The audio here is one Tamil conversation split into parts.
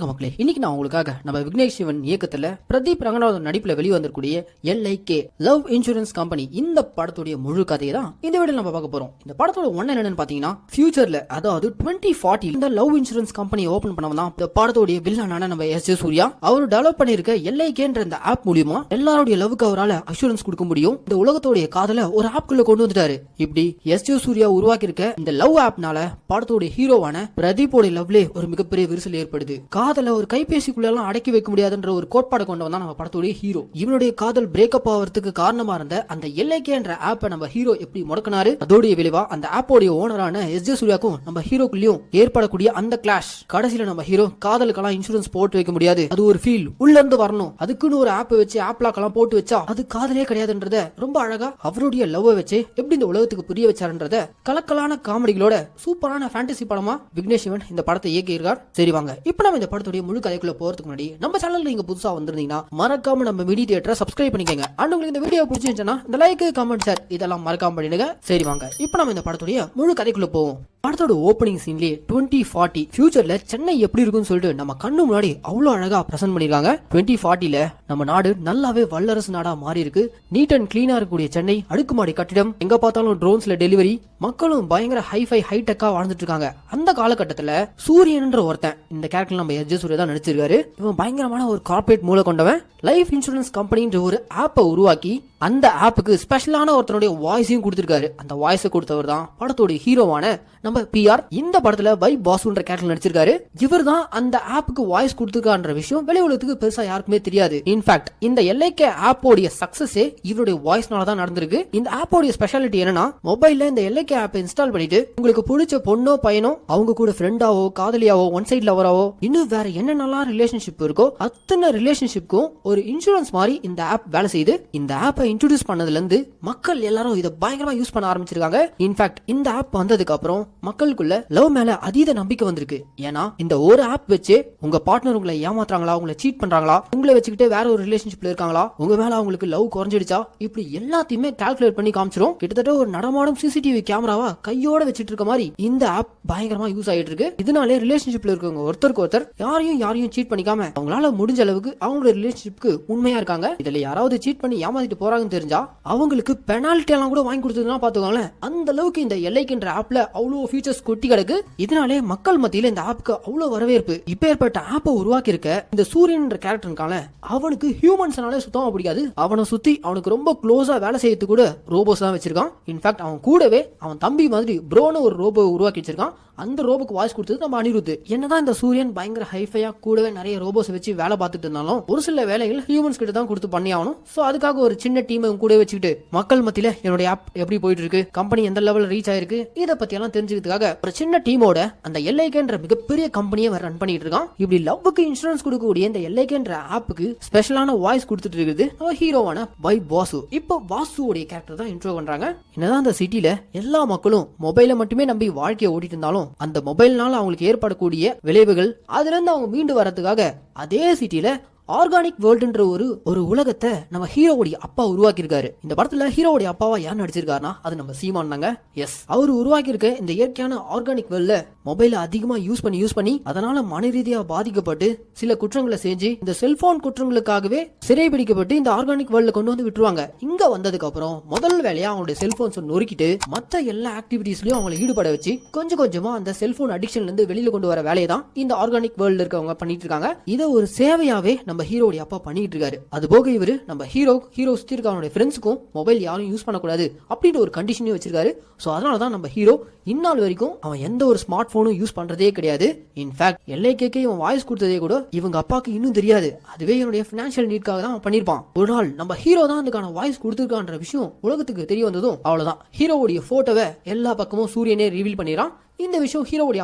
மக்களே, இன்னைக்கு நான் உங்களுக்காக நம்ம விக்னேஷ் சிவன் இயக்கத்துல பிரதீப் ரங்கநாதன் நடிப்புல வெளிவந்திருக்கூடிய LIK லவ் இன்சூரன்ஸ் கம்பெனி இந்த படத்துடைய முழு கதையை தான் இந்த வீடியோல நம்ம பார்க்க போறோம். இந்த படத்தோட ஒண்ணு என்னன்னு பாத்தீங்கன்னா, ஃபியூச்சர்ல அதாவது 2040 இந்த லவ் இன்சூரன்ஸ் கம்பெனியை ஓபன் பண்ணவன் தான் இந்த படத்தோடைய வில்லனான நம்ம S.J. சூர்யா. அவர் டெவலப் பண்ணிருக்க LIKன்ற இந்த ஆப் மூலியமா எல்லாருடைய லவ்க்கு அவரால் அஷூரன்ஸ் கொடுக்க முடியும். இந்த உலகத்தோடைய காதல ஒரு ஆப்குள்ள கொண்டு வந்துட்டாரு. இப்படி S.J. சூர்யா உருவாக்கி இருக்க இந்த லவ் ஆப்னால படத்தோடைய ஹீரோவான பிரதீப்போட லவ்லே ஒரு மிகப்பெரிய விரிசல் ஏற்படுது. காதல ஒரு கைபேசிக்குள்ள எல்லாம் அடக்கி வைக்க முடியாதுன்ற ஒரு கோட்பாடு கொண்டு வந்தா நம்ம படத்தோட ஹீரோ. இவனுடைய காதல் பிரேக்கப் ஆகிறதுக்கு காரணமா இருந்த அந்த LIKன்ற ஆப்பை நம்ம ஹீரோ எப்படி முடக்கினாரு, அதோடைய விளைவா அந்த ஆப்போடைய ஓனரான S.J. சூர்யாக்கும் நம்ம ஹீரோக்குள்ளயும் ஏற்படக்கூடிய அந்த கிளாஷ். கடைசியில நம்ம ஹீரோ காதலுக்கெல்லாம் இன்சூரன்ஸ் போட்டு வைக்க முடியாது, அது ஒரு ஃபீல் உள்ள இருந்து வரணும், அதுக்குன்னு ஒரு ஆப் வச்சு ஆப்லாக்கெல்லாம் போட்டு வச்சா அது காதலே கிடையாதுன்றத ரொம்ப அழகா அவருடைய லவ் வச்சு எப்படி இந்த உலகத்துக்கு புரிய வச்சாருன்றத கலக்கலான காமெடிகளோட சூப்பரான ஃபேண்டசி படமா விக்னேஷ் சிவன் இந்த படத்தை இயக்கியிருக்கார். சரி வாங்க, இப்ப நம்ம இந்த படத்துடைய முழு கதைக்குள்ள போறதுக்கு முன்னாடி நம்ம சேனல்ல நீங்க புதுசா வந்திருந்தீங்கன்னா மறக்காம நம்ம மிடி தியேட்டரை சப்ஸ்கிரைப் பண்ணிக்கங்க. அண்ட் உங்களுக்கு இந்த வீடியோ பிடிச்சிருந்துச்சுன்னா இந்த லைக், கமெண்ட், ஷேர் இதெல்லாம் மறக்காம பண்ணிடுங்க. சரி வாங்க, இப்ப நம்ம இந்த படத்துடைய முழு கதைக்குள்ள போவோம். படத்தோட ஓப்பனிங் சீன்லயே 2040 ஃபியூச்சர்ல சென்னை எப்படி இருக்கும்னு சொல்லிட்டு நம்ம கண்ணு முன்னாடி அவ்வளவு அழகா பிரசன்ட் பண்ணிருக்காங்க. 2040ல நம்ம நாடு நல்லாவே வல்லரசு நாடா மாறி இருக்கு. நீட் அண்ட் கிளீனா இருக்கக்கூடிய சென்னை, அடுக்குமாடி கட்டிடம், எங்க பார்த்தாலும் ட்ரோன்ஸ்ல டெலிவரி, மக்களும் பயங்கர ஹைஃபை ஹைடெக்கா வாழ்ந்துட்டு இருக்காங்க. அந்த காலகட்டத்துல சூரியன்ற ஒருத்தன், இந்த கேரக்டர் நம்ம S.J. சூர்யா தான் நடிச்சிருக்காரு. இவன் பயங்கரமான ஒரு கார்பரேட் மூளை கொண்டவன். லைஃப் இன்சூரன்ஸ் கம்பெனின்ற ஒரு ஆப்பை உருவாக்கி அந்த ஆப்புக்கு ஸ்பெஷலான ஒருத்தனுடைய வாய்ஸையும் கொடுத்திருக்காரு. அந்த வாய்ஸை கொடுத்தவர் தான் படத்தோட ஹீரோவான நம்ம PR. இந்த படத்துல பாசுன்ற கேரக்டர் நடிச்சிருக்காரு. இவர் தான் அந்த ஆப்புக்கு வாய்ஸ் கொடுத்திருக்கான்ற விஷயம் வெளி உலகத்துக்கு பெருசா யாருக்குமே தெரியாது. இன்ஃபேக்ட் இந்த LIK ஆப்போடைய சக்சஸே இவருடைய வாய்ஸ்னால தான் நடந்திருக்கு. இந்த ஆப்போடைய ஸ்பெஷாலிட்டி என்னன்னா, மொபைல்ல இந்த LIK ஆப்பை இன்ஸ்டால் பண்ணிட்டு உங்களுக்கு பிடிச்ச பொண்ணோ பையனோ அவங்க கூட ஃப்ரெண்டாவோ காதலியாவோ ஒன் சைட் லவராவோ இன்னும் வேற என்னென்னலாம் ரிலேஷன்ஷிப் இருக்கோ அத்தனை ரிலேஷன்ஷிப்க்கும் ஒரு இன்சூரன்ஸ் மாதிரி இந்த ஆப் வேலை செய்யுது. இந்த ஆப்பை இன்ட்ரோடியூஸ் பண்ணதுல இருந்து மக்கள் எல்லாரும் இதை பயங்கரமா யூஸ் பண்ண ஆரம்பிச்சிருக்காங்க. இன்ஃபேக்ட் இந்த ஆப் வந்ததுக்கு அப்புறம் மக்களுக்குள்ள லவ் மேல அதீத நம்பிக்கை வந்திருக்கு. ஏன்னா இந்த ஒரு ஆப் வச்சு உங்க பார்ட்னர் உங்களை ஏமாத்துறாங்களா, உங்களை சீட் பண்றாங்களா, உங்களை வச்சுக்கிட்டு வேற ஒரு ரிலேஷன்ஷிப்ல இருக்காங்களா, உங்க மேல அவங்களுக்கு லவ் குறைஞ்சிடுச்சா, இப்படி எல்லாத்தையுமே கால்குலேட் பண்ணி காமிச்சிரும். கிட்டத்தட்ட ஒரு நடமாடும் CCTV கேமராவா கையோட வச்சிட்டு இருக்க மாதிரி இந்த ஆப் பயங்கரமா யூஸ் ஆயிட்டு இருக்கு. இதனாலே ரிலேஷன்ஷிப்ல இருக்கவங்க ஒருத்தருக்கு ஒருத்தர் யாரையும் சீட் பண்ணிக்காம அவங்களால முடிஞ்ச அளவுக்கு அவங்களோட ரிலேஷன்ஷிப்க்கு உண்மையா இருக்காங்க. இதுல யாராவது சீட் பண்ணி ஏமாத்திட்டு போறாங்கன்னு தெரிஞ்சா அவங்களுக்கு பெனால்டி எல்லாம் கூட வாங்கி கொடுத்ததுன்னா பாத்துக்கோங்களேன். அந்த அளவுக்கு இந்த LIKன்ற ஆப்ல அவ்வளவு ஃபீச்சர்ஸ் கொட்டி கிடக்கு. இதனாலே மக்கள் மத்தியில இந்த ஆப்புக்கு அவ்வளவு வரவேற்பு. இப்ப ஏற்பட்ட ஆப்பை உருவாக்கி இருக்க இந்த சூரியன்ற கேரக்டருக்கான அவனுக்கு ஹியூமன்ஸ்னாலே சுத்தமா பிடிக்காது. அவனை சுத்தி அவனுக்கு ரொம்ப க்ளோஸா வேலை செய்யறது கூட ரோபோஸ் தான் வச்சிருக்கான். இன்ஃபேக்ட் அவன் கூடவே அவன் தம்பி மாதிரி ப்ரோன்னு ஒரு ரோபோ உருவாக்கி வச்சிருக்கான். அந்த ரோபோக்கு வாய்ஸ் கொடுத்தது நம்ம அனிருத். என்னதான் இந்த சூரியன் பயங்கர ஹைஃபையா கூடவே நிறைய ரோபோஸ் வச்சு வேலை பார்த்துட்டு இருந்தாலும் ஒரு சில வேலைகள் ஹியூமன்ஸ் கிட்ட தான் கொடுத்து பண்ணி ஆகணும். சோ அதுக்காக ஒரு சின்ன டீம் கூட வச்சுக்கிட்டு மக்கள் மத்தியில என்னுடைய ஆப் எப்படி போயிட்டு இருக்கு, கம்பெனி எந்த லெவல் ரீச் ஆயிருக்கு, இதை பத்தி எல்லாம் தெரிஞ்சுக்கிறதுக்காக ஒரு சின்ன டீமோட அந்த LIKன்ற மிகப்பெரிய கம்பெனியை ரன் பண்ணிட்டு இருக்கான். இப்படி லவ்வுக்கு இன்சூரன்ஸ் கொடுக்கக்கூடிய இந்த LIKன்ற ஆப்புக்கு ஸ்பெஷலான வாய்ஸ் கொடுத்துட்டு இருக்குது நம்ம ஹீரோவான வாசு. இப்போ வாசுவோடைய கேரக்டர் தான் இன்ட்ரோ பண்றாங்க. என்னதான் அந்த சிட்டில எல்லா மக்களும் மொபைலை மட்டுமே நம்பி வாழ்க்கையை ஓட்டிட்டு இருந்தாலும் அந்த மொபைல்னால அவங்களுக்கு ஏற்படக்கூடிய விளைவுகள், அதுல இருந்து அவங்க மீண்டு வரதுக்காக அதே சிட்டில ஆர்கானிக் வேர்ல்டுன்ற ஒரு உலகத்தை நம்ம ஹீரோவுடைய அப்பா உருவாக்கி இருக்காரு. இந்த படத்துல ஹீரோவுடைய அப்பாவா யார் நடிச்சிருக்காருன்னா அது நம்ம சீமான் தாங்க. எஸ், அவர் உருவாக்கி இருக்க இந்த இயற்கையான ஆர்கானிக் வேர்ல்ட்ல மொபைலை அதிகமா யூஸ் பண்ணி அதனால மன ரீதியா பாதிக்கப்பட்டு சில குற்றங்களை செஞ்சு இந்த செல்போன் குற்றங்களுக்காகவே சிறைபிடிக்கப்பட்டு இந்த ஆர்கானிக் வேர்ல்ட்ல கொண்டு வந்து விட்டுருவாங்க. இங்க வந்ததுக்கு அப்புறம் முதல் வேலையா அவங்களுடைய செல்போன்ஸ் நொறுக்கிட்டு மத்த எல்லா ஆக்டிவிட்டிஸ்லயும் அவங்களை ஈடுபட வச்சு கொஞ்சம் கொஞ்சமா அந்த செல்போன் அடிக்ஷன்ல இருந்து வெளியில கொண்டு வர வேலையை தான் இந்த ஆர்கானிக் வேர்ல்ட்ல இருக்கவங்க பண்ணிட்டு இருக்காங்க. இதை ஒரு சேவையாவே நம்ம ஹீரோடைய அப்பா பண்ணிட்டு இருக்காரு. அது போக இவரு நம்ம ஹீரோ சுத்தி இருக்க அவனுடைய ஃப்ரெண்ட்ஸுக்கும் மொபைல் யாரும் யூஸ் பண்ணக்கூடாது அப்படின்ற ஒரு கண்டிஷனையும் வச்சிருக்காரு. சோ அதனாலதான் நம்ம ஹீரோ இந்நாள் வரைக்கும் அவன் எந்த ஒரு ஸ்மார்ட் போனும் யூஸ் பண்றதே கிடையாது. இன்ஃபேக்ட் LIKக்கு இவன் வாய்ஸ் கொடுத்ததே கூட இவங்க அப்பாக்கு இன்னும் தெரியாது. அதுவே என்னுடைய பினான்சியல் நீட்காக தான் அவன் பண்ணிருப்பான். ஒரு நாள் நம்ம ஹீரோ தான் அதுக்கான வாய்ஸ் கொடுத்திருக்கான்ற விஷயம் உலகத்துக்கு தெரிய வந்ததும் அவ்வளவுதான் ஹீரோவுடைய போட்டோவை எல்லா பக்கமும் சூரியனே ரிவீல் பண்ணிடுறான். இந்த விஷயம் ஹீரோவுடைய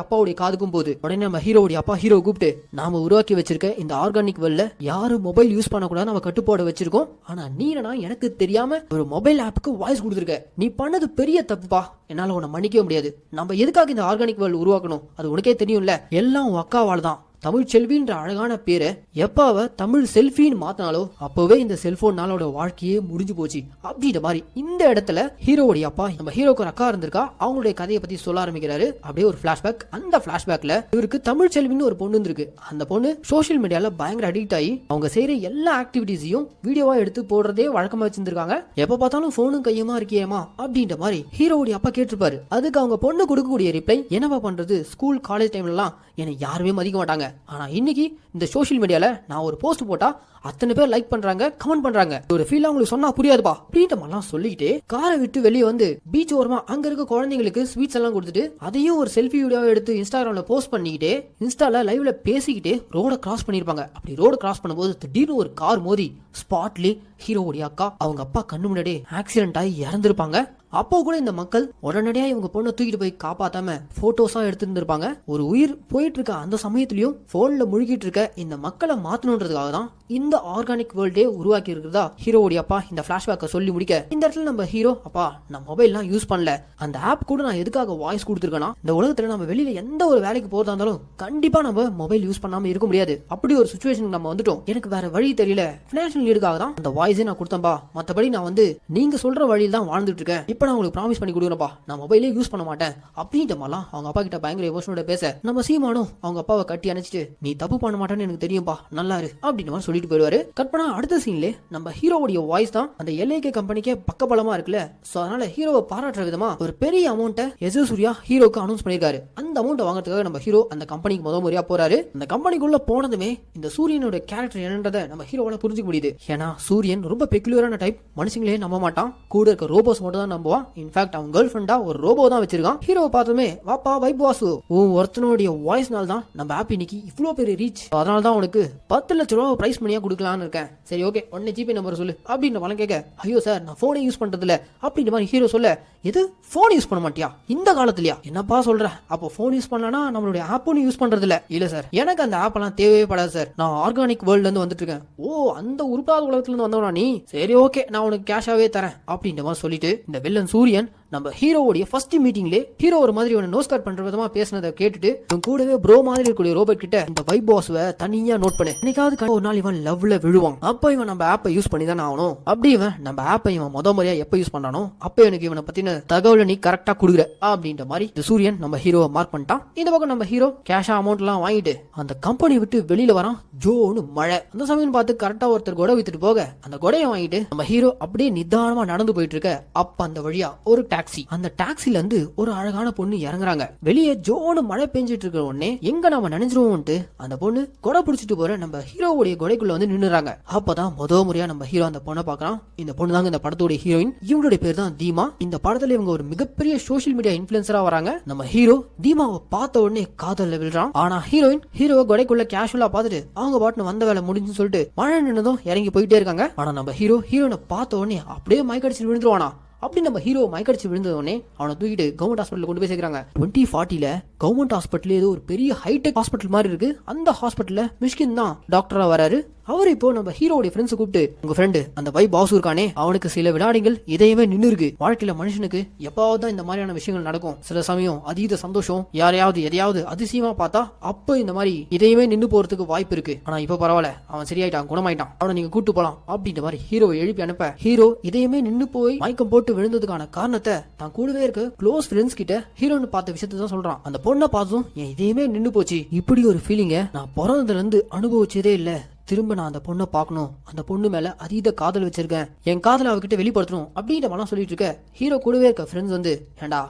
அப்பாவுடைய காதுக்கும் போது உடனே நம்ம ஹீரோவுடைய அப்பா ஹீரோ கூப்பிட்டு, நாம உருவாக்கி வச்சிருக்க இந்த ஆர்கானிக் வேர்ல்ட்ல யாரும் மொபைல் யூஸ் பண்ணக்கூடாது நம்ம கட்டுப்பாடு வச்சிருக்கோம். ஆனா நீ எனக்கு தெரியாம ஒரு மொபைல் ஆப்புக்கு வாய்ஸ் கொடுத்துருக்க, நீ பண்ணது பெரிய தப்புப்பா, என்னால உன்னை மன்னிக்கவே முடியாது. நம்ம எதுக்காக இந்த ஆர்கானிக் வேர்ல்ட் உருவாக்கணும் அது உனக்கே தெரியும்ல, எல்லாம் உன் அக்காவால தான். தமிழ் செல்வின்ற அழகான பேரை எப்ப அவ தமிழ் செல்ஃபின்னு மாத்தினாலோ அப்பவே இந்த செல்போன்னாலோட வாழ்க்கையே முடிஞ்சு போச்சு அப்படின்ற மாதிரி இந்த இடத்துல ஹீரோவுடைய அப்பா நம்ம ஹீரோக்கு ஒரு அக்கா இருந்திருக்கா, அவங்களுடைய கதையை பத்தி சொல்ல ஆரம்பிக்கிறாரு. அப்படியே ஒரு பிளாஷ்பேக். அந்த பிளாஷ்பேக்ல இவருக்கு தமிழ் செல்வின்னு ஒரு பொண்ணு இருக்கு. அந்த பொண்ணு சோசியல் மீடியால பயங்கர அடிக்ட் ஆகி அவங்க செய்யற எல்லா ஆக்டிவிட்டிஸையும் வீடியோவா எடுத்து போடுறதே வழக்கமா வச்சிருந்திருக்காங்க. எப்ப பார்த்தாலும் போனும் கையுமா இருக்கியேமா அப்படின்ற மாதிரி ஹீரோவுடைய அப்பா கேட்டிருப்பாரு. அதுக்கு அவங்க பொண்ணு கொடுக்கக்கூடிய ரிப்ளை, என்னப்பா பண்றது, ஸ்கூல் காலேஜ் டைம்ல எல்லாம் என்னை யாருமே மதிக்க மாட்டாங்க, ஆனா இன்னைக்கு இந்த சோசியல் மீடியால நான் ஒரு போஸ்ட் போட்டா அத்தனை பேர் லைக் பண்றாங்க, கமெண்ட் பண்றாங்க, ஒரு ஃபீல் உங்களுக்கு சொன்னா புரியாதுப்பா அப்படின்ற மாதிரிலாம் சொல்லிக்கிட்டு காரை விட்டு வெளியே வந்து பீச் ஓரமா அங்க இருக்க குழந்தைங்களுக்கு ஸ்வீட்ஸ் எல்லாம் கொடுத்துட்டு அதையும் ஒரு செல்ஃபி வீடியோவை எடுத்து இன்ஸ்டாகிராம்ல போஸ்ட் பண்ணிக்கிட்டு இன்ஸ்டால லைவ்ல பேசிக்கிட்டு ரோட கிராஸ் பண்ணிருப்பாங்க. அப்படி ரோட கிராஸ் பண்ணும்போது திடீர்னு ஒரு கார் மோதி ஸ்பாட்லி ஹீரோவுடைய அக்கா அவங்க அப்பா கண்ணு முன்னாடியே ஆக்சிடென்ட் ஆகி இறந்திருப்பாங்க. அப்போ கூட இந்த மக்கள் உடனடியா இவங்க பொண்ணை தூக்கிட்டு போய் காப்பாத்தாம போட்டோஸா எடுத்திருந்திருப்பாங்க. ஒரு உயிர் போயிட்டு இருக்க அந்த சமயத்திலயும் போன்ல முழுகிட்டு இருக்க இந்த மக்களை மாத்தணுன்றதுக்காக தான் இந்த ஆர்கானிக் வேர்ல்டே உருவாக்கி இருக்கிறதா ஹீரோவுடைய அப்பா இந்த பிளாஷ்பேக்கை சொல்லி முடிக்க, இந்த இடத்துல நம்ம ஹீரோ, அப்பா நான் மொபைல்லாம் யூஸ் பண்ணல, அந்த ஆப் கூட நான் எதுக்காக வாய்ஸ் கொடுத்துருக்கேன்னா இந்த உலகத்துல நம்ம வெளியில எந்த ஒரு வேலைக்கு போறதா இருந்தாலும் கண்டிப்பா நம்ம மொபைல் யூஸ் பண்ணாம இருக்க முடியாது. அப்படி ஒரு சுச்சுவேஷன் நம்ம வந்துட்டோம், எனக்கு வேற வழி தெரியல, பினான்சியல் நீடுக்காக தான் அந்த வாய்ஸே நான் கொடுத்தேன்பா, மத்தபடி நான் நீங்க சொல்ற வழியில் தான் வாழ்ந்துட்டு இருக்கேன், இப்ப நான் உங்களுக்கு ப்ராமிஸ் பண்ணி கொடுக்குறேன்ப்பா, நான் மொபைலே யூஸ் பண்ண மாட்டேன் அப்படின்ற மாதிரிலாம் அவங்க அப்பா கிட்ட பயங்கர எமோஷனோட பேச, நம்ம சீமானும் அவங்க அப்பாவை கட்டி அணைச்சிட்டு நீ தப்பு பண்ண மாட்டேன்னு எனக்கு தெரியும்பா, நல்லா இரு அப்படின்ற மாதிரி சொல்லிட்டு போயிடுவாரு. கற்பனா அடுத்த சீன்ல நம்ம ஹீரோவுடைய வாய்ஸ் தான் அந்த எல்ஐகே கம்பெனிக்கே பக்கபலமா இருக்குல்ல, சோ அதனால ஹீரோவை பாராட்டுற விதமா ஒரு பெரிய அமௌண்ட்டை சூர்யா ஹீரோக்கு அனௌன்ஸ் பண்ணிருக்காரு. அந்த அமௌண்ட் வாங்குறதுக்காக நம்ம ஹீரோ அந்த கம்பெனிக்கு முதல் முறையா போறாரு. அந்த கம்பெனிக்குள்ள போனதுமே இந்த சூரியனோட கேரக்டர் என்னன்றதை நம்ம ஹீரோவால புரிஞ்சுக்க முடியுது. ஏன்னா சூரியன் ரொம்ப பெக்குலரான டைப், மனுஷங்களே நம்ப மாட்டான், கூட இருக்க ரோபோஸ் மட்டும் தான் நம்புவான். இன்ஃபேக்ட் அவன் கேர்ள் ஃப்ரெண்டா ஒரு ரோபோ தான் வச்சிருக்கான். ஹீரோவை பார்த்ததுமே வாப்பா வைப் வாசு, ஒருத்தனுடைய வாய்ஸ்னால தான் நம்ம ஆப் இன்னைக்கு இவ்வளவு பெரிய ரீச், அதனால தான் உனக்கு 10 லட்சம் ரூபாய் பிரைஸ் மணியா கொடுக்கலான்னு இருக்கேன். சரி ஓகே, உடனே ஜிபே நம்பர் சொல்லு அப்படின்னு பணம் கேட்க, ஐயோ சார் நான் போனே யூஸ் பண்றது இல்ல அப்படின்ற மாதிரி ஹீரோ சொல்ல, எது போன் யூஸ் பண்ண மாட்டியா இந்த காலத்துலயா, என்னப்பா சொல்ற, அப்போ போன் யூஸ் பண்ணலனா நம்மளுடைய ஆப்பும் யூஸ் பண்றது இல்ல சார், எனக்கு அந்த ஆப் எல்லாம் தேவையே படாது சார், நான் ஆர்கானிக் வேர்ல்ட்ல இருந்து வந்துட்டு இருக்கேன். ஓ அந்த உருப்பாத உலகத்துல இருந்து வந்தவனா நீ, சரி ஓகே நான் உனக்கு கேஷாவே தரேன் அப்படின்ற மாதிரி சொல்லிட்டு இந்த வில்லன் சூரியன் நம்ம ஹீரோவுடைய ஃபர்ஸ்ட் மீட்டிங்ல ஹீரோ ஒரு மாதிரி ஒரு நோஸ் கட் பண்ற விதமா பேசினதை கேட்டுட்டு கூடவே ப்ரோ மாதிரி இருக்கக்கூடிய ரோபோட் கிட்ட இந்த வைப் பாஸ்வை தனியா நோட் பண்ணு, என்னைக்காவது ஒரு நாள் இவன் லவ்ல விழுவான், அப்ப இவன் நம்ம ஆப்பை யூஸ் பண்ணி தானே ஆகணும், அப்படி இவன் நம்ம ஆப்பை இவன் முத முறையா எப்ப யூஸ் பண்ணானோ அப்ப எனக்கு இவனை பத்தின தகவலை நீ கரெக்டா கொடுக்குற அப்படின்ற மாதிரி இந்த சூரியன் நம்ம ஹீரோவை மார்க் பண்ணிட்டான். இந்த பக்கம் நம்ம ஹீரோ கேஷா அமௌண்ட் எல்லாம் வாங்கிட்டு அந்த கம்பெனி விட்டு வெளியில வரான். ஜோன்னு மழை. அந்த சமயம் பார்த்து கரெக்டா ஒருத்தர் கொடை வித்துட்டு போக அந்த கொடையை வாங்கிட்டு நம்ம ஹீரோ அப்படியே நிதானமா நடந்து போயிட்டு இருக்க, அப்ப அந்த வழியா ஒரு டாக்ஸி, அந்த டாக்ஸில இருந்து ஒரு அழகான பொண்ணு இறங்குறாங்க. வெளியே ஜோனு மழை பெஞ்சிட்டு இருக்க உடனே எங்க நாம நினைச்சிருவோம்ட்டு அந்த பொண்ணு கொடை பிடிச்சிட்டு போற நம்ம ஹீரோவுடைய கொடைக்குள்ள வந்து நின்னுறாங்க. அப்பதான் முதல் முறையா நம்ம ஹீரோ அந்த பொண்ணை பாக்குறான். இந்த பொண்ணு தாங்க இந்த படத்தோட ஹீரோயின். இவங்களுடைய பேர் தான் தீமா. இந்த படத்துல இவங்க ஒரு மிகப்பெரிய சோசியல் மீடியா இன்ஃபுளுசரா வராங்க. நம்ம ஹீரோ தீமாவை பார்த்த உடனே காதல்ல விழுறான். ஆனா ஹீரோயின் ஹீரோவை கொடைக்குள்ள கேஷுவலா பார்த்துட்டு அவங்க பாட்டுன்னு வந்த வேலை முடிஞ்சுன்னு சொல்லிட்டு மழை நின்னதும் இறங்கி போயிட்டே இருக்காங்க. ஆனா நம்ம ஹீரோயினை பார்த்த உடனே அப்படியே மயக்கடிச்சு விழுந்துருவானா. அப்படி நம்ம ஹீரோ மயக்கடிச்சு விழுந்தோடனே அவனை தூக்கிட்டு கவர்மெண்ட் ஹாஸ்பிட்டல் கொண்டு போய் சேர்க்கிறாங்க. 2040 கவர்மெண்ட் ஹாஸ்பிட்டல் ஏதோ ஒரு பெரிய ஹைடெக் ஹாஸ்பிட்டல் மாதிரி இருக்கு. அந்த ஹாஸ்பிட்டல்ல மிஷ்கின் தான் டாக்டரா வராரு. அவர் இப்போ நம்ம ஹீரோடைய ஃப்ரெண்ட்ஸ் கூப்பிட்டு, உங்க ஃப்ரெண்டு அந்த வைப் பாஸ் இருக்கானே அவனுக்கு சில வினாடிகள் இதயமே நின்று இருக்கு. வாழ்க்கையில மனுஷனுக்கு எப்பாவது தான் இந்த மாதிரியான விஷயங்கள் நடக்கும். சில சமயம் அதீத சந்தோஷம், யாரையாவது எதையாவது அதிசயமா பார்த்தா அப்ப இந்த மாதிரி இதயமே நின்று போறதுக்கு வாய்ப்பு இருக்கு. ஆனா இப்ப பரவாயில்ல, அவன் சரியாயிட்டான், குணமாயிட்டான், அவனை நீங்க கூட்டு போலாம் அப்படின்ற மாதிரி ஹீரோவை எழுப்பி அனுப்ப, ஹீரோ இதயமே நின்று போய் மயக்கம் போட்டு விழுந்ததுக்கான காரணத்தை தான் கூடவே இருக்க க்ளோஸ் ஃப்ரெண்ட்ஸ் கிட்ட ஹீரோன்னு பார்த்த விஷயத்தை தான் சொல்றான். அந்த பொண்ணை பார்த்ததும் என் இதயமே நின்று போச்சு, இப்படி ஒரு ஃபீலிங்க நான் பிறந்ததுல இருந்து அனுபவிச்சதே இல்ல, திரும்ப நான் அந்த பொண்ணை பார்க்கணும், அந்த பொண்ணு மேல அதீத காதல் வச்சிருக்கேன், என் காதலை அவகிட்ட வெளிப்படுத்தணும் அப்படின்ற மாதிரி சொல்லிட்டு இருக்க, ஹீரோ கூடவே இருக்க ஃப்ரெண்ட்ஸ் வந்து, ஏண்டா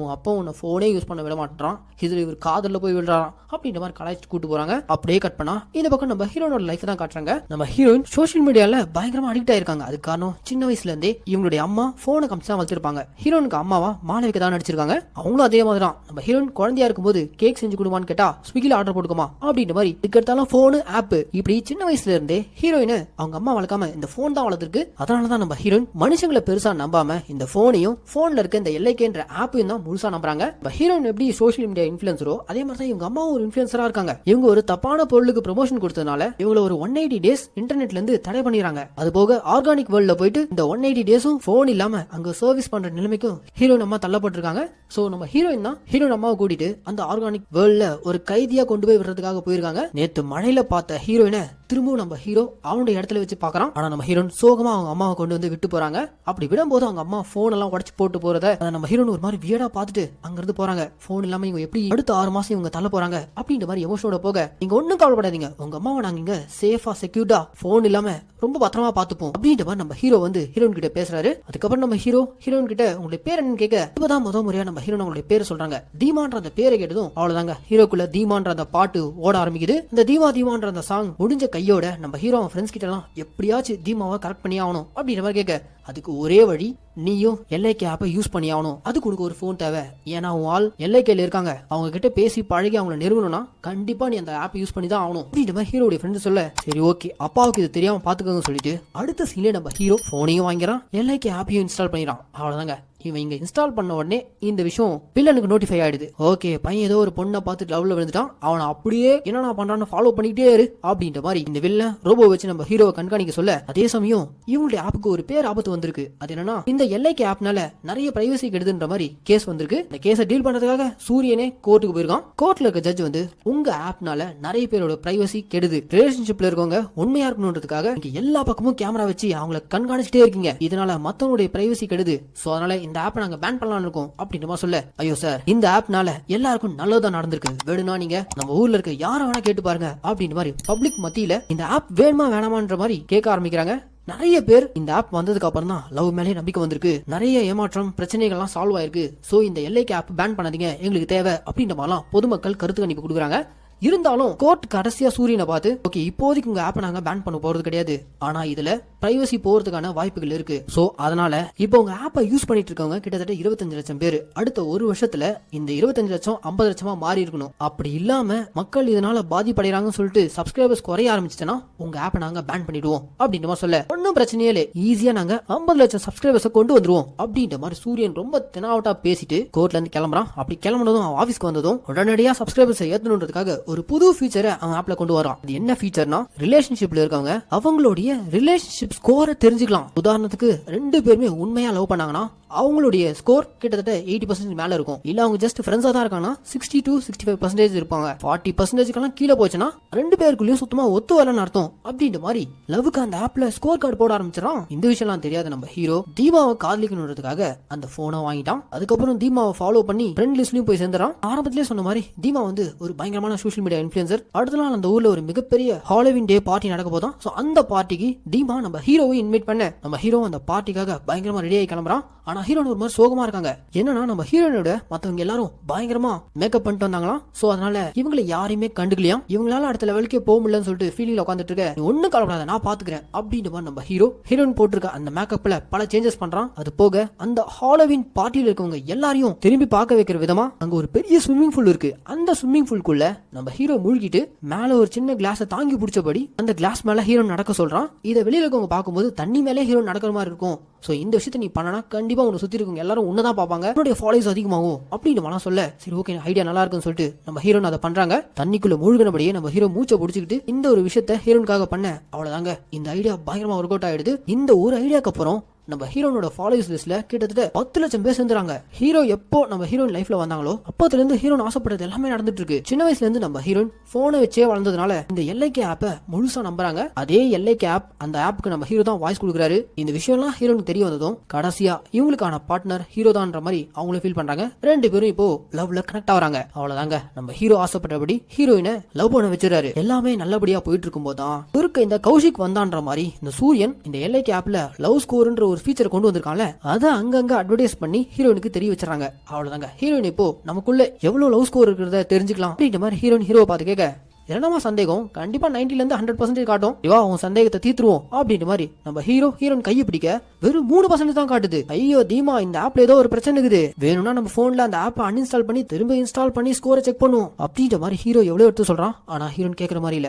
உன் அப்பா உன்னை போனே யூஸ் பண்ண விட மாட்டான், இதுல இவர் காதல்ல போய் விடுறான் அப்படின்ற மாதிரி கலாய்ச்சி கூட்டு போறாங்க. அப்படியே கட் பண்ணா இந்த பக்கம் நம்ம ஹீரோனோட லைஃப் தான் காட்டுறாங்க. நம்ம ஹீரோயின் சோசியல் மீடியால பயங்கரமா அடிக்ட் ஆயிருக்காங்க. அது காரணம் சின்ன வயசுல இருந்தே இவங்களுடைய அம்மா போனை கமிச்சு வச்சிருப்பாங்க. ஹீரோனுக்கு அம்மாவா மாணவிக்கு தான் நடிச்சிருக்காங்க. அவங்களும் அதே மாதிரி தான். நம்ம ஹீரோயின் குழந்தையா இருக்கும்போது கேக் செஞ்சு கொடுமான்னு கேட்டா ஸ்விக்கில ஆர்டர் போட்டுக்குமா அப்படின்ற மாதிரி இதுக்கெடுத்தாலும் போனு ஆப், இப்படி சின்ன வயசுல இருந்தே ஹீரோயின் அவங்க அம்மா வளர்க்காம இந்த போன் தான் வளர்த்துருக்கு. அதனாலதான் நம்ம ஹீரோயின் மனுஷங்களை பெருசா நம்பாம இந்த போனையும் போன்ல இருக்க இந்த எல்ஐகேன்ற ஆப்பையும் தான் முழுசா நம்புறாங்க. ஹீரோயின் எப்படி சோஷியல் மீடியா இன்ஃபுளுசரோ அதே மாதிரி தான் இவங்க அம்மா ஒரு இன்ஃபுளுசரா இருக்காங்க. இவங்க ஒரு தப்பான பொருளுக்கு ப்ரமோஷன் கொடுத்ததுனால இவங்கள ஒரு 180 டேஸ் இன்டர்நெட்ல இருந்து தடை பண்ணிடுறாங்க. அது போக ஆர்கானிக் வேர்ல்ட்ல போயிட்டு இந்த 180 டேஸும் போன் இல்லாம அங்க சர்வீஸ் பண்ற நிலைமைக்கும் ஹீரோயின் அம்மா தள்ளப்பட்டிருக்காங்க. சோ நம்ம ஹீரோயின் தான் ஹீரோயின் அம்மாவை கூட்டிட்டு அந்த ஆர்கானிக் வேர்ல்ட்ல ஒரு கைதியா கொண்டு போய் விடுறதுக்காக போயிருக்காங்க. நேத்து மழையில பார்த்த ஹீரோயினை திரும்பவும் நம்ம ஹீரோ அவனுடைய இடத்துல வச்சு பாக்குறான். ஆனா நம்ம ஹீரோயின் சோகமா அவங்க அம்மாவை கொண்டு வந்து விட்டு போறாங்க. அப்படி விடும்போது அவங்க அம்மா போன் எல்லாம் உடைச்சு போட்டு போறத நம்ம ஹீரோயின் ஒரு மாதிரி வியடா பார்த்துட்டு அங்க இருந்து போறாங்க. போன் இல்லாம இவங்க எப்படி அடுத்த 6 மாசம் இவங்க தள்ள போறாங்க அப்படின்ற மாதிரி எமோஷனோட போக, நீங்க ஒண்ணும் கவலைப்படாதீங்க, உங்க அம்மாவை நாங்க இங்க சேஃபா செக்யூர்டா போன் இல்லாம ரொம்ப பத்திரமா பாத்துப்போம் அப்படின்ற மாதிரி நம்ம ஹீரோ வந்து ஹீரோயின் கிட்ட பேசுறாரு. அதுக்கப்புறம் நம்ம ஹீரோயின் கிட்ட உங்களுடைய பேர் என்னன்னு கேட்க, இப்பதான் முதல் முறையா நம்ம ஹீரோயின் அவங்களுடைய பேரை சொல்றாங்க. தீமான்ற அந்த பேரை கேட்டதும் அவ்வளவுதாங்க, ஹீரோக்குள்ள தீமான்ற அந்த பாட்டு ஓட ஆரம்பிக்குது. இந்த தீமான்ற அந்த சாங் முடிஞ்ச கையோட நம்ம ஹீரோ அவன் ஃப்ரெண்ட்ஸ் கிட்ட எல்லாம் எப்படியாச்சும் தீமாவை கரெக்ட் பண்ணி ஆகணும் அப்படின்ற மாதிரி கேட்க, அதுக்கு ஒரே வழி, நீயும் எல்ஐகே ஆப்பை யூஸ் பண்ணி ஆகணும். அதுக்கு உனக்கு ஒரு போன் தேவை. ஏன்னா உன் ஆள் எல்ஐகேல இருக்காங்க, அவங்க கிட்ட பேசி பழகி அவங்களை நெருங்கணும்னா கண்டிப்பா நீ அந்த ஆப் யூஸ் பண்ணி தான் ஆகணும் அப்படின்ற மாதிரி ஹீரோடைய ஃப்ரெண்ட் சொல்ல, சரி ஓகே அப்பாவுக்கு இது தெரியாம பாத்துக்கோங்க சொல்லிட்டு அடுத்த சீன்ல நம்ம ஹீரோ போனையும் வாங்கிறான், எல்ஐகே ஆப்பையும் இன்ஸ்டால் பண்ணிடுறான். அவ்வளவுதாங்க, இவன் இங்க இன்ஸ்டால் பண்ண உடனே இந்த விஷயம் வில்லனுக்கு நோட்டிஃபை ஆயிடுது. ஓகே பையன் ஏதோ ஒரு பொண்ணை பார்த்து லவ்ல விழுந்துட்டான், அவனை அப்படியே என்னன்னா பண்றான்னு ஃபாலோ பண்ணிட்டே இரு அப்படின்ற மாதிரி இந்த வில்லன் ரோபோ வச்சு நம்ம ஹீரோவை கண்காணிக்க சொல்ல, அதே சமயம் இவங்களுடைய ஆப்புக்கு ஒரு பேர் ஆபத்து வந்திருக்கு. அது என்னன்னா, இந்த எல்ஐகே ஆப்னால நிறைய பிரைவசி கெடுதுன்ற மாதிரி கேஸ் வந்திருக்கு. இந்த கேஸை டீல் பண்றதுக்காக சூரியனே கோர்ட்டுக்கு போயிருக்கான். கோர்ட்ல இருக்க ஜட்ஜ் வந்து, உங்க ஆப்னால நிறைய பேரோட பிரைவசி கெடுது, ரிலேஷன்ஷிப்ல இருக்கவங்க உண்மையா இருக்கணும்ன்றதுக்காக எல்லா பக்கமும் கேமரா வச்சு அவங்கள கண்காணிச்சுட்டே இருக்கீங்க, இதனால மத்தவங்களுடைய பிரைவசி கெடுது, சோ அதனால இந்த ஆப் நாங்க பேன் பண்ணலாம்னு இருக்கோம் அப்படின்ற சொல்ல, ஐயோ சார் இந்த ஆப்னால எல்லாருக்கும் நல்லதா நடந்திருக்கு, வேணும்னா நீங்க நம்ம ஊர்ல இருக்க யார வேணா கேட்டு பாருங்க அப்படின்ற மாதிரி பப்ளிக் மத்தியில இந்த ஆப் வேணுமா வேணாமான்ற மாதிரி கேட்க ஆரம்பிக்கிறாங்க. நிறைய பேர் இந்த ஆப் வந்ததுக்கு அப்புறம் தான் லவ் மேலே நம்பிக்கை வந்திருக்கு, நிறைய ஏமாற்றம் பிரச்சனைகள்லாம் சால்வ் ஆயிருக்கு, சோ இந்த எல்ஐகே ஆப் பேன் பண்ணாதீங்க எங்களுக்கு தேவை அப்படின்ற மாதிரிலாம் பொதுமக்கள் கருத்து கணிப்பு கொடுக்குறாங்க. இருந்தாலும் கோர்ட் கடைசியா சூரியனை பார்த்து, ஓகே இப்போதைக்கு உங்க ஆப்பை நாங்க பேன் பண்ண போறது கிடையாது, ஆனா இதுல பிரைவசி போறதுக்கான வாய்ப்புகள் இருக்கு, சோ அதனால இப்போ உங்க ஆப்பை யூஸ் பண்ணிட்டு இருக்கவங்க கிட்டத்தட்ட 25 லட்சம் பேர், அடுத்த ஒரு வருஷத்துல இந்த 25 லட்சம் 50 லட்சமா மாறி இருக்கணும். அப்படி இல்லாம மக்கள் இதனால பாதிப்படைறாங்கன்னு சொல்லிட்டு சப்ஸ்கிரைபர்ஸ் குறைய ஆரம்பிச்சுன்னா உங்க ஆப்பை நாங்க பேன் பண்ணிடுவோம் அப்படின்ற சொல்ல, ஒன்னும் பிரச்சனையே இல்லை, ஈஸியா நாங்க 50 லட்சம் சப்ஸ்கிரைபர்ஸ் கொண்டு வந்துருவோம் அப்படின்ற மாதிரி சூரியன் ரொம்ப தெனாவட்டா பேசிட்டு கோர்ட்ல இருந்து கிளம்புறான். அப்படி கிளம்புனதும் அவன் ஆபீஸ்க்கு வந்ததும் உடனடியா சப்ஸ்கிரைபர்ஸ் ஏத்தணுன்றதுக்காக ஒரு புது ஃபீச்சரை அவன் ஆப்ல கொண்டு வரான். அது என்ன ஃபீச்சர்னா, ரிலேஷன்ஷிப்ல இருக்கவங்க அவங்களுடைய ரிலேஷன்ஷிப் ஸ்கோரை தெரிஞ்சுக்கலாம். உதாரணத்துக்கு 2 பேருமே உண்மையா லவ் பண்ணாங்கன்னா அவங்களுடைய ஸ்கோர் கிட்டத்தட்ட 80% மேல இருக்கும். இல்ல அவங்க ஜஸ்ட் ஃப்ரெண்ட்ஸா தான் இருக்காங்கன்னா 60 to 65% இருப்பாங்க. 40% கீழே போச்சுன்னா 2 பேருக்குள்ளயும் சுத்தமா ஒத்து வரலன்னு அர்த்தம் அப்படின்ற மாதிரி லவ்வுக்கு அந்த ஆப்ல ஸ்கோர் கார்டு போட ஆரம்பிச்சிடறான். இந்த விஷயம்லாம் தெரியாத நம்ம ஹீரோ தீபாவை காதலிக்கணுன்றதுக்காக அந்த போனை வாங்கிட்டான். அதுக்கப்புறம் தீமாவை ஃபாலோ பண்ணி ஃப்ரெண்ட் லிஸ்ட்லயும் போய் சேர்ந்துறான். ஆரம்பத்திலே சொன்ன மாதிரி தீமா வந்து ஒரு பயங்கரமான சோஷியல் மீடியா இன்ஃபுளுசர். அடுத்த நாள் அந்த ஊர்ல ஒரு மிகப்பெரிய ஹாலோவின் டே பார்ட்டி நடக்க போதான். சோ அந்த பார்ட்டிக்கு தீமா நம்ம ஹீரோவை இன்வைட் பண்ண நம்ம ஹீரோ அந்த பார்ட்டிக்காக பயங்கரமா ரெடி ஆகி கிளம்புறான். ஆனா ஹீரோன் ஒரு மாதிரி சோகமா இருக்காங்க. என்னன்னா நம்ம ஹீரோனோட மத்தவங்க எல்லாரும் பயங்கரமா மேக்கப் பண்ணிட்டு வந்தாங்களாம். சோ அதனால இவங்களை யாரையுமே கண்டுக்கலையாம். இவங்களால அடுத்த லெவலுக்கே போக முடியலன்னு சொல்லிட்டு ஃபீலிங்ல உட்காந்துட்டு இருக்க, ஒண்ணு கவலைப்படாத நான் பாத்துக்கிறேன் அப்படின்ற மாதிரி நம்ம ஹீரோயின் போட்டிருக்க அந்த மேக்கப்ல பல சேஞ்சஸ் பண்றான். அது போக அந்த ஹாலோவின் பார்ட்டியில இருக்கவங்க எல்லாரையும் திரும்பி பார்க்க வைக்கிற விதமா அங்க ஒரு பெரிய ஸ்விம்மிங் பூல் இருக்கு. அந்த ஸ்விம்மிங் பூல்குள்ள நம்ம ஹீரோ மூழ்கிட்டு மேல ஒரு சின்ன கிளாஸை தாங்கி பிடிச்சபடி அந்த கிளாஸ் மேல ஹீரோ நடக்க சொல்றான். இதை வெளியில இருக்கவங்க பார்க்கும்போது தண்ணி மேலே ஹீரோ நடக்கிற மாதிரி இருக்கும். சோ இந்த விஷயத்தை நீ பண்ணனா கண்டிப்பா உன்னை சுத்தி இருக்கவங்க எல்லாரும் உன்னதான் பாப்பாங்க, உன்னுடைய ஃபாலோவர்ஸ் அதிகமாகும் அப்படின்னு மன சொல்ல, சரி ஓகே ஐடியா நல்லா இருக்குன்னு சொல்லிட்டு நம்ம ஹீரோன் அதை பண்றாங்க. தண்ணிக்குள்ள மூழ்கினபடியே நம்ம ஹீரோ மூச்சை பிடிச்சிக்கிட்டு இந்த ஒரு விஷயத்த ஹீரோனுக்காக பண்ண, அவ்வளவுதாங்க இந்த ஐடியா பயங்கரமா ஒர்க் அவுட் ஆயிடுது. இந்த ஒரு ஐடியாக்கு அப்புறம் நம்ம ஹீரோனோட ஃபாலோவர்ஸ் லிஸ்ட்ல கிட்டத்தட்ட 10 லட்சம் பேர் சேர்ந்துறாங்க. ஹீரோ எப்போ நம்ம ஹீரோயின் லைஃப்ல வந்தாங்களோ அப்போதுல இருந்து ஹீரோன் ஆசைப்பட்டது எல்லாமே நடந்துட்டு இருக்கு. சின்ன வயசுல இருந்து நம்ம ஹீரோயின் போனை வச்சே வளர்ந்ததுனால இந்த எல்ஐகே ஆப்பை முழுசா நம்புறாங்க. அதே எல்ஐகே ஆப், அந்த ஆப்புக்கு நம்ம ஹீரோ தான் வாய்ஸ் கொடுக்குறாரு. இந்த விஷயம்லாம் ஹீரோனுக்கு தெரிய வந்ததும் கடைசியா இவங்களுக்கான பார்ட்னர் ஹீரோ தான்ற மாதிரி அவங்களும் ஃபீல் பண்றாங்க. 2 பேரும் இப்போ லவ்ல கனெக்ட் ஆகுறாங்க. அவ்வளவுதாங்க நம்ம ஹீரோ ஆசைப்பட்டபடி ஹீரோயினை லவ் பண்ண வச்சிருக்காரு. எல்லாமே நல்லபடியா போயிட்டு இருக்கும் போதுதான் குறுக்க இந்த கௌஷிக் வந்தான்ற மாதிரி இந்த சூரியன் இந்த எல்ஐகே ஆப்ல லவ் ஸ்கோர்ன்ற ஒரு ஃபீச்சர் கொண்டு வந்திருக்காங்க. அதை அங்கங்க அட்வர்டைஸ் பண்ணி ஹீரோயினுக்கு தெரிய வச்சிடறாங்க. அவ்வளவுதாங்க ஹீரோயின் இப்போ நமக்குள்ள எவ்வளவு லவ் ஸ்கோர் இருக்கிறத தெரிஞ்சுக்கலாம் அப்படின்ற மாதிரி ஹீரோயின் ஹீரோவை பார்த்து கேட்க, என்னமா சந்தேகம், கண்டிப்பா 90ல இருந்து 100% காட்டும், இவா உன் சந்தேகத்தை தீர்த்துருவோம் அப்படின்ற மாதிரி நம்ம ஹீரோயின் கையை பிடிக்க வெறும் 3% தான் காட்டுது. ஐயோ தீமா, இந்த ஆப்ல ஏதோ ஒரு பிரச்சனை இருக்குது, வேணும்னா நம்ம போன்ல அந்த ஆப்பை அன்இன்ஸ்டால் பண்ணி திரும்ப இன்ஸ்டால் பண்ணி ஸ்கோரை செக் பண்ணுவோம் அப்படின்ற மாதிரி ஹீரோ எவ்வளவு எடுத்து சொல்றான். ஆனா ஹீரோயின் கேட்கற மாதிரி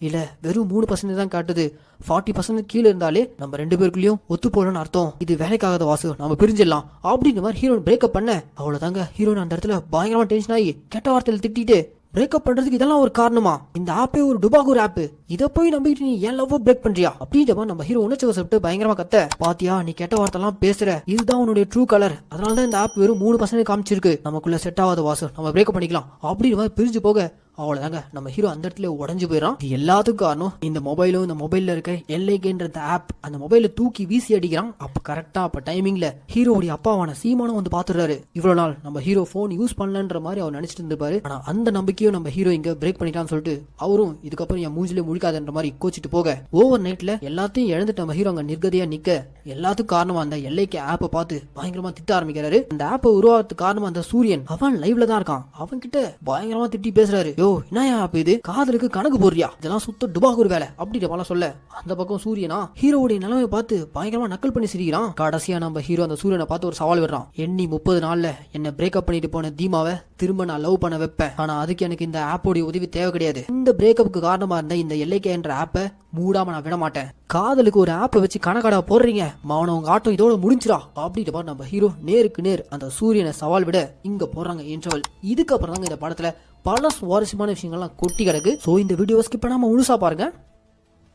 இல்ல வெறும் 3% தான் காட்டுது, 40% கீழே இருந்தாலே நம்ம 2 பேருக்குள்ளயும் ஒத்து போலன்னு அர்த்தம், இது வேலைக்காகாத வாசு, நம்ம பிரிஞ்சிடலாம் அப்படின்ற மாதிரி ஹீரோயின் பிரேக்கப் பண்ண அவ்வளவுதாங்க. ஹீரோயின் அந்த இடத்துல பயங்கரமா டென்ஷன் ஆகி கெட்ட வார்த்தையில திட்டிட்டு, பிரேக்கப் பண்றதுக்கு இதெல்லாம் ஒரு காரணமா, இந்த ஆப்பே ஒரு டுபாகூர் ஆப், இத போய் நம்பிட்டு நீ ஏன் லவ் பிரேக் பண்றியா அப்படின்ற மாதிரி நம்ம ஹீரோ உணர்ச்சி வசப்பட்டு பயங்கரமா கத்த, பாத்தியா நீ கெட்ட வார்த்தை எல்லாம் பேசுற, இதுதான் உன்னுடைய ட்ரூ கலர், அதனாலதான் இந்த ஆப் வெறும் 3% காமிச்சிருக்கு, நமக்குள்ள செட் ஆகாத வாசு, நம்ம பிரேக்கப் பண்ணிக்கலாம் அப்படின்ற மாதிரி பிரிஞ்சு போக அவ்வளவுதாங்க நம்ம ஹீரோ அந்த இடத்துல உடஞ்சு போயிடறான். இது எல்லாத்துக்கும் காரணம் இந்த மொபைலும், இந்த மொபைல்ல இருக்க எல்லைக்கேன்ற ஆப் அந்த மொபைல தூக்கி வீசி அடிக்கிறான். அப்ப கரெக்டா அப்ப டைமிங்ல ஹீரோடைய அப்பாவான சீமானும் வந்து பாத்துறாரு. இவ்வளவு நாள் நம்ம ஹீரோ போன் யூஸ் பண்ணலன்ற மாதிரி அவர் நினைச்சிட்டு இருந்திருப்பாரு. ஆனா அந்த நம்பிக்கையும் நம்ம ஹீரோ இங்க பிரேக் பண்ணிட்டான்னு சொல்லிட்டு அவரும் இதுக்கப்புறம் என் மூஞ்சிலே முழிக்காதன்ற மாதிரி கோச்சிட்டு போக ஓவர் நைட்ல எல்லாத்தையும் இழந்துட்டு நம்ம ஹீரோ அங்க நிர்கதியா நிக்க எல்லாத்துக்கும் காரணமா அந்த எல்லைக்கு ஆப்பை பார்த்து பயங்கரமா திட்ட ஆரம்பிக்கிறாரு. அந்த ஆப்பை உருவாகிறதுக்கு காரணமா அந்த சூரியன் அவன் லைவ்ல தான் இருக்கான், அவன் கிட்ட பயங்கரமா திட்டி பேசுறாரு. என்னயா அப்ப இது, காதலுக்கு கணக்கு போடுறியா, இதெல்லாம் சுத்த டுபாகூர் வேலை அப்படின்ற மாதிரி சொல்ல அந்த பக்கம் சூரியனா ஹீரோவுடைய நிலைமையை பார்த்து பயங்கரமா நக்கல் பண்ணி சிரிக்கிறான். கடைசியா நம்ம ஹீரோ அந்த சூரியனை பார்த்து ஒரு சவால் விடுறான். எண்ணி 30 நாள்ல என்ன பிரேக்கப் பண்ணிட்டு போன தீமாவை திரும்ப நான் லவ் பண்ண வைப்பேன், ஆனா அதுக்கு எனக்கு இந்த ஆப்போடைய உதவி தேவை கிடையாது, இந்த பிரேக்கப்புக்கு காரணமா இருந்த இந்த எல்லைக்கே என்ற ஆப்பை மூடாம நான் விட மாட்டேன், காதலுக்கு ஒரு ஆப்பை வச்சு கணக்காடா போடுறீங்க, மவன உங்க ஆட்டம் இதோட முடிஞ்சிரா அப்படின்ற மாதிரி நம்ம ஹீரோ நேருக்கு நேர் அந்த சூரியனை சவால் விட இங்க போறாங்க இன்டர்வல். இதுக்கப்புறம் தாங்க இந்த படத்துல பல சுவாரஸ்யமான விஷயங்கள்லாம் கொட்டி கிடக்கு. சோ இந்த வீடியோ ஸ்கிப் பண்ணாம முழுசா பாருங்க.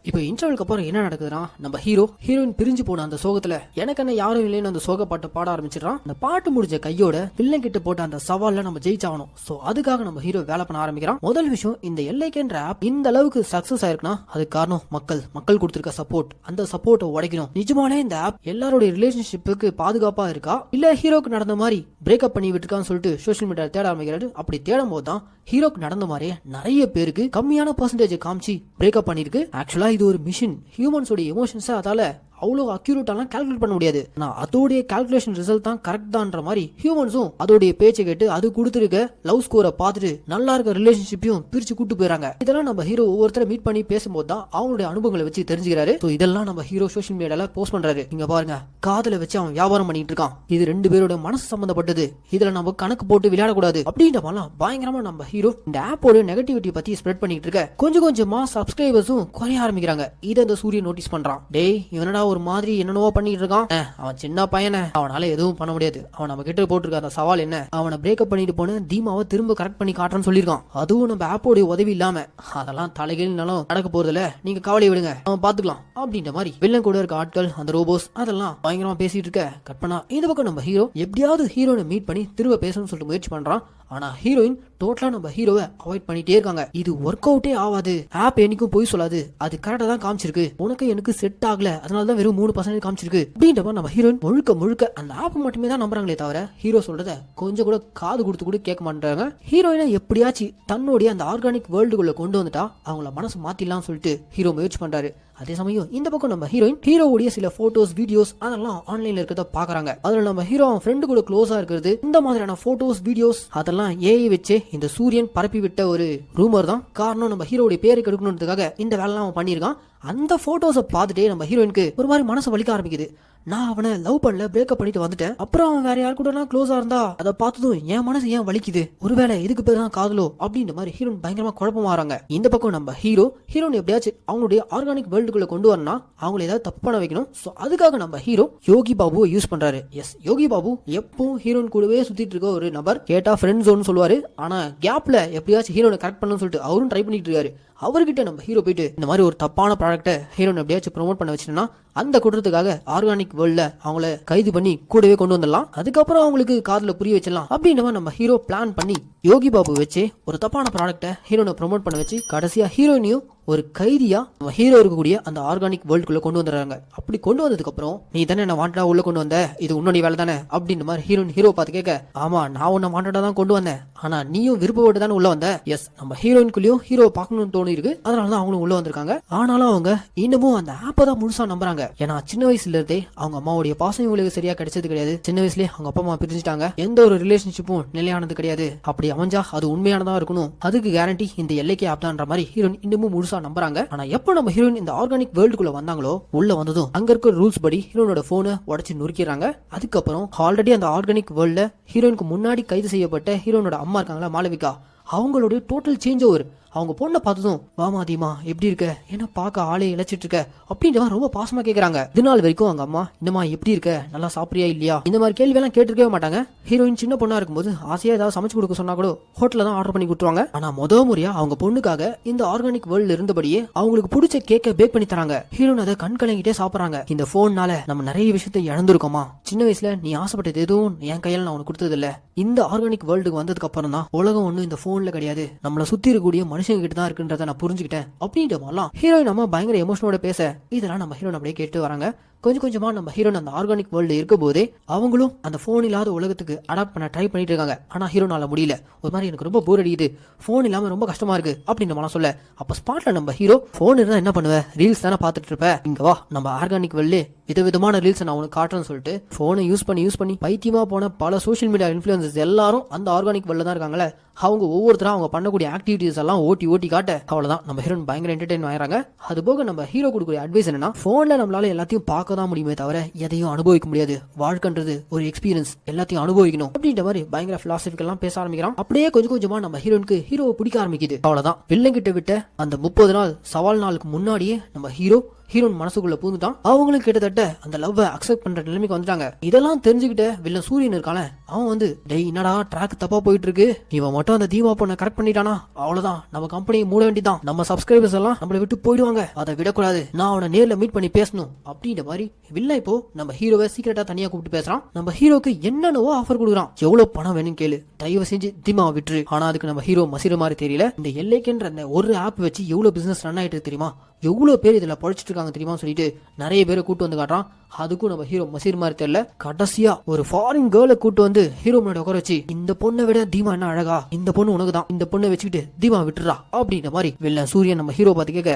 இப்போ இன்டர்வலுக்கு அப்புறம் என்ன நடக்குதுன்னா, நம்ம ஹீரோயின் பிரிஞ்சு போன அந்த சோகத்துல எனக்கு என்ன யாரும் இல்லைன்னு அந்த சோக பாட்டு பாட ஆரம்பிச்சிடறான். அந்த பாட்டு முடிஞ்ச கையோட வில்லன் கிட்ட போட்ட அந்த சவால்ல நம்ம ஜெயிச்சாகணும். சோ அதுக்காக நம்ம ஹீரோ வேலை பண்ண ஆரம்பிக்கிறான். முதல் விஷயம், இந்த எல்லைக்கேன்ற ஆப் இந்த அளவுக்கு சக்சஸ் ஆயிருக்குன்னா அதுக்கு காரணம் மக்கள் கொடுத்திருக்க சப்போர்ட். அந்த சப்போர்ட்டை உடைக்கணும். நிஜமானே இந்த ஆப் எல்லாருடைய ரிலேஷன்ஷிப்புக்கு பாதுகாப்பா இருக்கா, இல்ல ஹீரோக்கு நடந்த மாதிரி பிரேக்கப் பண்ணி விட்டுருக்கான்னு சொல்லிட்டு சோஷியல் மீடியா தேட ஆரம்பிக்கிறாரு. அப்படி தேடும் போது தான் ஹீரோக்கு நடந்த மாதிரியே நிறைய பேருக்கு கம்மியான பர்சன்டேஜ் காமிச்சு பிரேக்கப் பண்ணிருக்கு. ஆக்சுவலா இது ஒரு மிஷின், ஹியூமன்ஸோட எமோஷன்ஸ் அதால அவ்வளோ அக்யூரேட்டாலாம் கால்குலேட் பண்ண முடியாது. ஆனா அதோடைய கால்குலேஷன் ரிசல்ட் தான் கரெக்ட் தான்ற மாதிரி ஹியூமன்ஸும் அதோடைய பேச்சை கேட்டு அது கொடுத்துருக்க லவ் ஸ்கோரை பார்த்துட்டு நல்லா இருக்க ரிலேஷன்ஷிப்பையும் பிரிச்சு கூட்டு போயிறாங்க. இதெல்லாம் நம்ம ஹீரோ ஒவ்வொருத்தரை மீட் பண்ணி பேசும்போது தான் அவங்களுடைய அனுபவங்களை வச்சு தெரிஞ்சுக்கிறாரு. இதெல்லாம் நம்ம ஹீரோ சோஷியல் மீடியால போஸ்ட் பண்றாரு. இங்க பாருங்க, காதலை வச்சு அவன் வியாபாரம் பண்ணிட்டு இருக்கான், இது 2 பேரோட மனசு சம்பந்தப்பட்டது, இதுல நம்ம கணக்கு போட்டு விளையாடக்கூடாது அப்படின்ற மாதிரிலாம் பயங்கரமா நம்ம ஹீரோ இந்த ஆப்போட நெகட்டிவிட்டி பத்தி ஸ்ப்ரெட் பண்ணிட்டு இருக்க கொஞ்சம் கொஞ்சமா சப்ஸ்கிரைபர்ஸும் குறைய ஆரம்பிக்கிறாங்க. இதை அந்த சூரியன் நோட்டீஸ் பண்றான். டேய் இவனடா ஒரு மாதிரி என்னென்னவோ பண்ணிட்டு இருக்கான், அவன் சின்ன பையனை, அவனால எதுவும் பண்ண முடியாது, அவன் நம்ம கிட்ட போட்டிருக்க அந்த சவால் என்ன, அவனை பிரேக்கப் பண்ணிட்டு போன தீமாவை திரும்ப கரெக்ட் பண்ணி காட்டுறான்னு சொல்லியிருக்கான். அதுவும் நம்ம ஆப்போடைய உதவி இல்லாம, அதெல்லாம் தலைகீழ்னாலும் நடக்க போறதுல நீங்க கவலை விடுங்க, அவன் பாத்துக்கலாம் அப்படின்ற மாதிரி வில்லன் கூட இருக்க ஆட்கள், அந்த ரோபோஸ் அதெல்லாம் பயங்கரமா பேசிட்டு இருக்க கற்பனா இந்த பக்கம் நம்ம ஹீரோ எப்படியாவது ஹீரோனை மீட் பண்ணி திரும்ப பேசணும்னு சொல்லிட்டு முயற்சி பண்றான். ஆனா ஹீரோயின் டோட்டலா நம்ம ஹீரோவை அவாய்ட் பண்ணிட்டே இருக்காங்க. இது ஒர்க் அவுட்டே ஆகாது, ஆப் என்னைக்கும் போய் சொல்லாது, அது கரெக்டா தான் காமிச்சிருக்கு, உனக்கு எனக்கு செட் ஆகல, அதனாலதான் வெறும் 3% காமிச்சிருக்கு அப்படின்ற நம்ம ஹீரோயின் முழுக்க அந்த ஆப் மட்டுமே தான் நம்புறாங்களே தவிர ஹீரோ சொல்றத கொஞ்சம் கூட காது கொடுத்து கூட கேட்க மாட்டாங்க. ஹீரோயினை எப்படியாச்சும் தன்னுடைய அந்த ஆர்கானிக் வேர்ல்டுக்குள்ள கொண்டு வந்துட்டா அவங்கள மனசு மாத்திடலாம் சொல்லிட்டு ஹீரோ முயற்சி பண்றாரு. அதே சமயம் இந்த பக்கம் நம்ம ஹீரோவுடைய சில போட்டோஸ் வீடியோஸ் அதெல்லாம் ஆன்லைன்ல இருக்கிறத பாக்குறாங்க. அதுல நம்ம ஹீரோ அவன் ஃப்ரெண்டு கூட க்ளோஸா இருக்கிறது, இந்த மாதிரியான போட்டோஸ் வீடியோஸ் அதெல்லாம் ஏஐ வச்சு இந்த சூரியன் பரப்பி விட்ட ஒரு ரூமர் தான் காரணம். நம்ம ஹீரோவுடைய பேரை கெடுக்கணுன்றதுக்காக இந்த வேலைலாம் அவன் பண்ணியிருக்கான். அந்த போட்டோஸை பார்த்துட்டே நம்ம ஹீரோயினுக்கு ஒரு மாதிரி மனசு வலிக்க ஆரம்பிக்குது. நான் அவனை லவ் பண்ணல, பிரேக்கப் பண்ணிட்டு வந்துட்டேன், அப்புறம் அவன் வேற யாரு கூட க்ளோஸா இருந்தா அதை பார்த்ததும் என் மனசு ஏன் வலிக்குது, ஒருவேளை இதுக்கு பேர் தான் காதலோ அப்படின்ற மாதிரி ஹீரோயின் பயங்கரமா குழப்பமாறாங்க. இந்த பக்கம் நம்ம ஹீரோயின் எப்படியாச்சும் அவங்களுடைய ஆர்கானிக் வேர்ல்டுக்குள்ள கொண்டு வரனா அவங்களை ஏதாவது தப்பு பண்ண வைக்கணும். சோ அதுக்காக நம்ம ஹீரோ யோகி பாபுவை யூஸ் பண்றாரு. எஸ், யோகி பாபு எப்பவும் ஹீரோயின் கூடவே சுத்திட்டு இருக்க ஒரு நபர், கேட்டா ஃப்ரெண்ட் ஜோன் சொல்லுவாரு. ஆனா கேப்ல எப்படியாச்சும் ஹீரோனை கரெக்ட் பண்ணணும்னு சொல்லிட்டு அவரும் ட்ரை பண்ணிட்டு இருக்காரு. அவர்கிட்ட நம்ம ஹீரோ போயிட்டு இந்த மாதிரி ஒரு தப்பான ப்ராடக்ட்டை ஹீரோன் எப்படியாச்சும் ப்ரோமோட் பண்ண வச்சுட்டோம்னா அந்த குற்றத்துக்காக ஆர்கானிக் வேர்ல்ட்ல அவங்கள கைது பண்ணி கூடவே கொண்டு வந்துடலாம், அதுக்கப்புறம் அவங்களுக்கு காதுல புரிய வச்சிடலாம் அப்படின்ற நம்ம ஹீரோ பிளான் பண்ணி யோகி பாபு வச்சு ஒரு தப்பான ப்ராடக்ட்டை ஹீரோனை ப்ரோமோட் பண்ண வச்சு கடைசியா ஹீரோயினையும் ஒரு கைதியா ஹீரோ இருக்கக்கூடிய அந்த ஆர்கானிக் வேர்ல்டுக்குள்ள கொண்டு வந்துடுறாங்க. அப்படி கொண்டு வந்ததுக்கு அப்புறம் நீ தானே என்ன வாண்டடா உள்ள கொண்டு வந்த, இது உன்னுடைய வேலை தானே அப்படின்ற மாதிரி ஹீரோ பார்த்து கேட்க, ஆமா நான் உன்னை வாண்டடா தான் கொண்டு வந்தேன், ஆனா நீயும் விருப்பப்பட்டு தானே உள்ள வந்த. எஸ், நம்ம ஹீரோயின்குள்ளயும் ஹீரோ பார்க்கணும்னு தோணி இருக்கு. அதனாலதான் அவங்களும் உள்ள வந்திருக்காங்க. ஆனாலும் அவங்க இன்னமும் அந்த ஆப்பை தான் முழுசா நம்புறாங்க. ஏன்னா சின்ன வயசுல இருந்தே அவங்க அம்மாவுடைய பாசம் இவங்களுக்கு சரியா கிடைச்சது கிடையாது. சின்ன வயசுலயே அவங்க அப்பா அம்மா பிரிஞ்சுட்டாங்க. எந்த ஒரு ரிலேஷன்ஷிப்பும் நிலையானது கிடையாது. அப்படி அமைஞ்சா அது உண்மையானதா இருக்கணும், அதுக்கு கேரண்டி இந்த எல்லைக்கே ஆப் தான்ற மாதிரி ஹீரோயின் இன்னமும் முழுசா நம்புறாங்க. ஆனா எப்ப நம்ம ஹீரோயின் இந்த ஆர்கானிக் வேர்ல்டுக்குள்ள வந்தாங்களோ, உள்ள வந்ததும் அங்க இருக்க ரூல்ஸ் படி ஹீரோனோட போனை உடைச்சு நுறுக்கிறாங்க. அதுக்கப்புறம் ஆல்ரெடி அந்த ஆர்கானிக் வேர்ல்ட்ல ஹீரோயினுக்கு முன்னாடி கைது செய்யப்பட்ட ஹீரோனோட அம்மா இருக்காங்களா மாளவிகா, அவங்களுடைய டோட்டல் சேஞ்ச் ஓவர். அவங்க பொண்ணை பார்த்ததும் வாமா தீமா எப்படி இருக்க, என்ன பார்க்க ஆளே இழைச்சிட்டு இருக்க அப்படின்ற ரொம்ப பாசமா கேக்குறாங்க. இதனால் வரைக்கும் அவங்க அம்மா என்னமா எப்படி இருக்க, நல்லா சாப்பிடுறியா இல்லையா, இந்த மாதிரி கேள்வி எல்லாம் கேட்டிருக்கவே மாட்டாங்க. ஹீரோயின் சின்ன பொண்ணா இருக்கும்போது ஆசையா ஏதாவது சமைச்சு கொடுக்க சொன்னா கூட ஹோட்டல்ல தான் ஆர்டர் பண்ணி கொடுத்துருவாங்க. ஆனா முறையா அவங்க பொண்ணுக்காக இந்த ஆர்கானிக் வேர்ல்ட்ல இருந்தபடியே அவங்களுக்கு பிடிச்ச கேக்க பேக் பண்ணி தராங்க. ஹீரோயின் அதை கண் கலங்கிட்டே சாப்பிடுறாங்க. இந்த போன்னால நம்ம நிறைய விஷயத்தை இழந்திருக்கோமா, சின்ன வயசுல நீ ஆசைப்பட்டது எதுவும் என் கையில நான் உனக்கு கொடுத்தது இல்ல. இந்த ஆர்கானிக் வேர்ல்டுக்கு வந்ததுக்கு அப்புறம் தான் உலகம் ஒண்ணு இந்த போன்ல கிடையாது, நம்மள சுத்தி இருக்கக்கூடிய மனுஷங்க கிட்ட தான் இருக்குன்றத நான் புரிஞ்சுக்கிட்டேன் அப்படின்ற மாதிரிலாம் ஹீரோயின் அம்மா பயங்கர எமோஷனோட பேச, இதெல்லாம் நம்ம ஹீரோயின் அப்படியே கேட்டு வராங்க. கொஞ்சம் கொஞ்சமா நம்ம ஹீரோன் அந்த ஆர்கானிக் வேர்ல்டு இருக்கும் போதே அவங்களும் அந்த போன் இல்லாத உலகத்துக்கு அடாப்ட் பண்ண ட்ரை பண்ணிட்டு இருக்காங்க. ஆனா ஹீரோனால முடியல. ஒரு மாதிரி எனக்கு ரொம்ப போர் அடிக்குது, போன் இல்லாம ரொம்ப கஷ்டமா இருக்கு அப்படின்ற மாதிரி சொல்ல, அப்ப ஸ்பாட்ல நம்ம ஹீரோ போன் இருந்தா என்ன பண்ணுவ, ரீல்ஸ் தானே பாத்துட்டு இருப்ப, இங்க வா நம்ம ஆர்கானிக் வேர்ல்டு விதவிதமான ரீல்ஸ் நான் உனக்கு காட்டுறேன்னு சொல்லிட்டு போனை யூஸ் பண்ணி பைத்தியமா போன பல சோஷியல் மீடியா இன்ஃபுளுசர்ஸ் எல்லாரும் அந்த ஆர்கானிக் வேர்ல்ட்ல தான் இருக்காங்களே. அவங்க ஒவ்வொருத்தரும் அவங்க பண்ணக்கூடிய ஆக்டிவிட்டிஸ் எல்லாம் ஓட்டி காட்ட அவ்வளவுதான் நம்ம ஹீரோன் பயங்கர என்டர்டெயின் ஆயிராங்க. அது போக நம்ம ஹீரோ கொடுக்குற அட்வைஸ் என்னன்னா, போன்ல நம்மளால எல்லாத்தையும் பார்க்க தான் முடியுமே தவிர எதையும் அனுபவிக்க முடியாது. வாழ்க்கைன்றது ஒரு எக்ஸ்பீரியன்ஸ், எல்லாத்தையும் அனுபவிக்கணும் அப்படின்ற மாதிரி பயங்கர பிலாசபிக்கெல்லாம் பேச ஆரம்பிக்கிறான். அப்படியே கொஞ்சம் கொஞ்சமா நம்ம ஹீரோனுக்கு ஹீரோவை பிடிக்க ஆரம்பிக்குது. அவ்வளவுதான் வில்லன் கிட்ட விட்ட அந்த 30 நாள் சவால் நாளுக்கு முன்னாடியே நம்ம ஹீரோன் மனசுக்குள்ள பூந்துட்டான். அவங்களும் கிட்டத்தட்ட அந்த லவ் அக்செப்ட் பண்ற நிலைமைக்கு வந்துட்டாங்க. இதெல்லாம் தெரிஞ்சுக்கிட்ட வில்லன் சூரியன் இருக்கான, அவன் வந்து டேய் என்னடா ட்ராக் தப்பா போயிட்டு இருக்கு, இவன் மட்டும் அந்த தீமா பொண்ணை கரெக்ட் பண்ணிட்டானா அவ்வளவுதான், நம்ம கம்பெனியை மூட வேண்டியதான், நம்ம சப்ஸ்கிரைபர்ஸ் எல்லாம் நம்மளை விட்டு போயிடுவாங்க, அதை விடக்கூடாது, நான் அவனை நேர்ல மீட் பண்ணி பேசணும் அப்படின்ற மாதிரி வில்லன் இப்போ நம்ம ஹீரோவை சீக்கிரட்டா தனியா கூப்பிட்டு பேசுறான். நம்ம ஹீரோக்கு என்னென்னவோ ஆஃபர் கொடுக்குறான். எவ்வளவு பணம் வேணும்னு கேளு, தயவு செஞ்சு தீமாவை விட்டுரு. ஆனா அதுக்கு நம்ம ஹீரோ மசிற மாதிரி தெரியல. இந்த எல்லைக்குன்ற அந்த ஒரு ஆப் வச்சு எவ்வளவு பிசினஸ் ரன் ஆயிட்டு தெரியுமா, எவ்வளவு பேர் இதுல படிச்சுட்டு இருக்காங்க தெரியுமா சொல்லிட்டு நிறைய பேரை கூட்டு வந்து காட்டுறான். அதுக்கும் நம்ம ஹீரோ மசீர் மாதிரி தெரியல. கடைசியா ஒரு ஃபாரின் கேர்ளை கூட்டு வந்து ஹீரோ முன்னாடி உட்கார வச்சு, இந்த பொண்ணை விட தீமா என்ன அழகா, இந்த பொண்ணு உனக்கு தான், இந்த பொண்ணை வச்சுக்கிட்டு தீமா விட்டுறா அப்படின்ற மாதிரி வில்லன் சூரியன் நம்ம ஹீரோ பார்த்து கேட்க,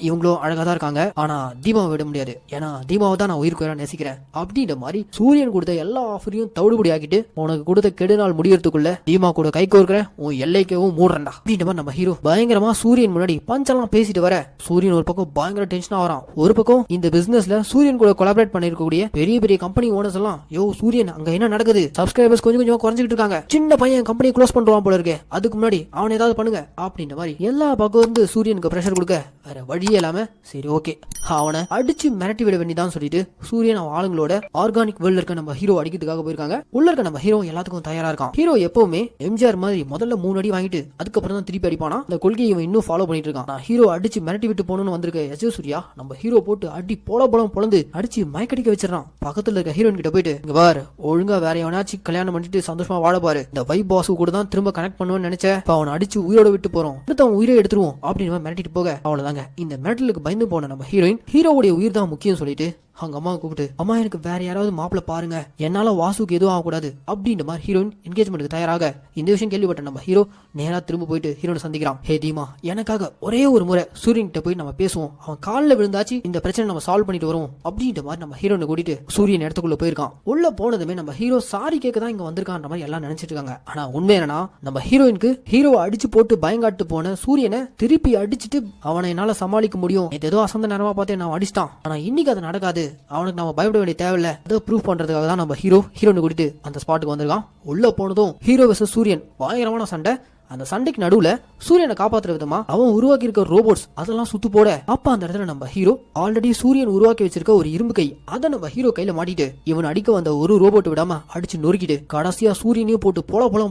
இவங்களும் அழகா தான் இருக்காங்க, ஆனா தீமாவை விட முடியாது, ஏன்னா தீமாவை தான் நான் உயிருக்கு நேசிக்கிறேன் அப்படின்ற மாதிரி சூரியன் கொடுத்த எல்லா ஆஃபரையும் தவிடுபடி ஆக்கிட்டு, உனக்கு கொடுத்த கெடுநாள் முடியறதுக்குள்ள தீமா கூட கை கோர்க்கிறேன், உன் எல்லைக்கவும் மூடுறா அப்படின்ற மாதிரி நம்ம ஹீரோ பயங்கரமா சூரியன் முன்னாடி பஞ்செல்லாம் பேசிட்டு வர, சூரியன் ஒரு பக்கம் பயங்கர டென்ஷனா வரான். ஒரு பக்கம் இந்த பிசினஸ்ல சூரியன் கூட கொலாபரேட் பண்ணிருக்கக்கூடிய பெரிய பெரிய கம்பெனி ஓனர்ஸ் எல்லாம், யோ சூரியன் அங்க என்ன நடக்குது, சப்ஸ்கிரைபர்ஸ் கொஞ்சம் கொஞ்சமா குறைஞ்சிட்டு இருக்காங்க, சின்ன பையன் கம்பெனி க்ளோஸ் பண்றான் போல இருக்கு, அதுக்கு முன்னாடி அவன் ஏதாவது பண்ணுங்க அப்படின்ற மாதிரி எல்லா பக்கம் வந்து சூரியனுக்கு பிரஷர் கொடுக்க, வேற வழியே இல்லாம சரி ஓகே அவனை அடிச்சு மிரட்டி விட வேண்டிதான் சொல்லிட்டு சூரியன் அவன் ஆளுங்களோட ஆர்கானிக் வேர்ல்ட்ல இருக்க நம்ம ஹீரோ அடிக்கிறதுக்காக போயிருக்காங்க. உள்ள இருக்க நம்ம ஹீரோ எல்லாத்துக்கும் தயாரா இருக்கான். ஹீரோ எப்பவுமே எம்ஜிஆர் மாதிரி முதல்ல 3 அடி வாங்கிட்டு அதுக்கப்புறம் தான் திருப்பி அடிப்பானா. அந்த கொள்கையை இவன் இன்னும் ஃபாலோ பண்ணிட்டு இருக்கான். ஹீரோ அடிச்சு மிரட்டி விட்டு போகணும்னு வந்திருக்க சூர்யா நம்ம ஹீரோ போட்டு அடி போலம் பொழந்து அடிச்சு மயக்கடிக்க வச்சிடறான். பக்கத்துல இருக்க ஹீரோயின் கிட்ட போயிட்டு, இங்க பாரு ஒழுங்கா வேற எவனாச்சும் கல்யாணம் பண்ணிட்டு சந்தோஷமா வாழ பாரு, இந்த வைப் பாஸ் கூட தான் திரும்ப கனெக்ட் பண்ணுவேன்னு நினைச்சேன், அவனை அடிச்சு உயிரோட விட்டு போறோம், அடுத்து அவன் உயிரை எடுத்துருவோம் அப்படின்னு மிரட்டிட்டு போக, அவ்வளவுதாங்க இந்த மிரட்டலுக்கு பயந்து போன நம்ம ஹீரோவுடைய உயிர் தான் முக்கியம் சொல்லிட்டு அவங்க அம்மா கூப்பிட்டு, அம்மா எனக்கு வேற யாராவது மாப்பிள்ள பாருங்க, என்னால வாசுக்கு எதுவும் ஆகக்கூடாது அப்படின்ற மாதிரி ஹீரோயின் என்கேஜ்மெண்ட்டுக்கு தயாராக. இந்த விஷயம் கேள்விப்பட்ட நம்ம ஹீரோ நேரா திரும்ப போயிட்டு ஹீரோனை சந்திக்கிறான். ஹே தீமா, எனக்காக ஒரே ஒரு முறை சூரியன் கிட்ட போய் நம்ம பேசுவோம், அவன் காலில் விழுந்தாச்சு இந்த பிரச்சனை நம்ம சால்வ் பண்ணிட்டு வருவோம் அப்படின்ற மாதிரி நம்ம ஹீரோனை கூட்டிட்டு சூரியன் இடத்துக்குள்ள போயிருக்கான். உள்ள போனதுமே நம்ம ஹீரோ சாரி கேட்க தான் இங்க வந்திருக்கான்ற மாதிரி எல்லாம் நினைச்சிட்டு இருக்காங்க. ஆனா உண்மை என்னன்னா, நம்ம ஹீரோயினுக்கு ஹீரோவை அடிச்சு போட்டு பயங்காட்டு போன சூரியனை திருப்பி அடிச்சுட்டு அவனை என்னால சமாளிக்க முடியும், ஏதோ அசந்த நேரமா பார்த்து நான் அடிச்சிட்டான், ஆனா இன்னைக்கு அது நடக்காது, அவனுக்கு நம்ம பயப்பட வேண்டிய தேவையில்ல, அதை ப்ரூவ் பண்றதுக்காக தான் நம்ம ஹீரோனை கூட்டிட்டு அந்த ஸ்பாட்டுக்கு வந்திருக்கான். உள்ள போனதும் ஹீரோ வெர்சஸ் சூரியன் பயங்கரமான சண்டை. அந்த சண்டைக்கு நடுவுல சூரியனை காப்பாத்துற விதமா அவன் உருவாக்கி இருக்க ரோபோட்ஸ் அதெல்லாம் சுத்து போட, அப்ப அந்த இடத்துல நம்ம ஹீரோ ஆல்ரெடி சூரியன் உருவாக்கி வச்சிருக்க ஒரு இரும்பு கை அதை நம்ம ஹீரோ கையில மாட்டிட்டு இவன் அடிக்க வந்த ஒரு ரோபோட் விடாம அடிச்சு நொறுக்கிட்டு கடைசியா சூரியனையும் போட்டு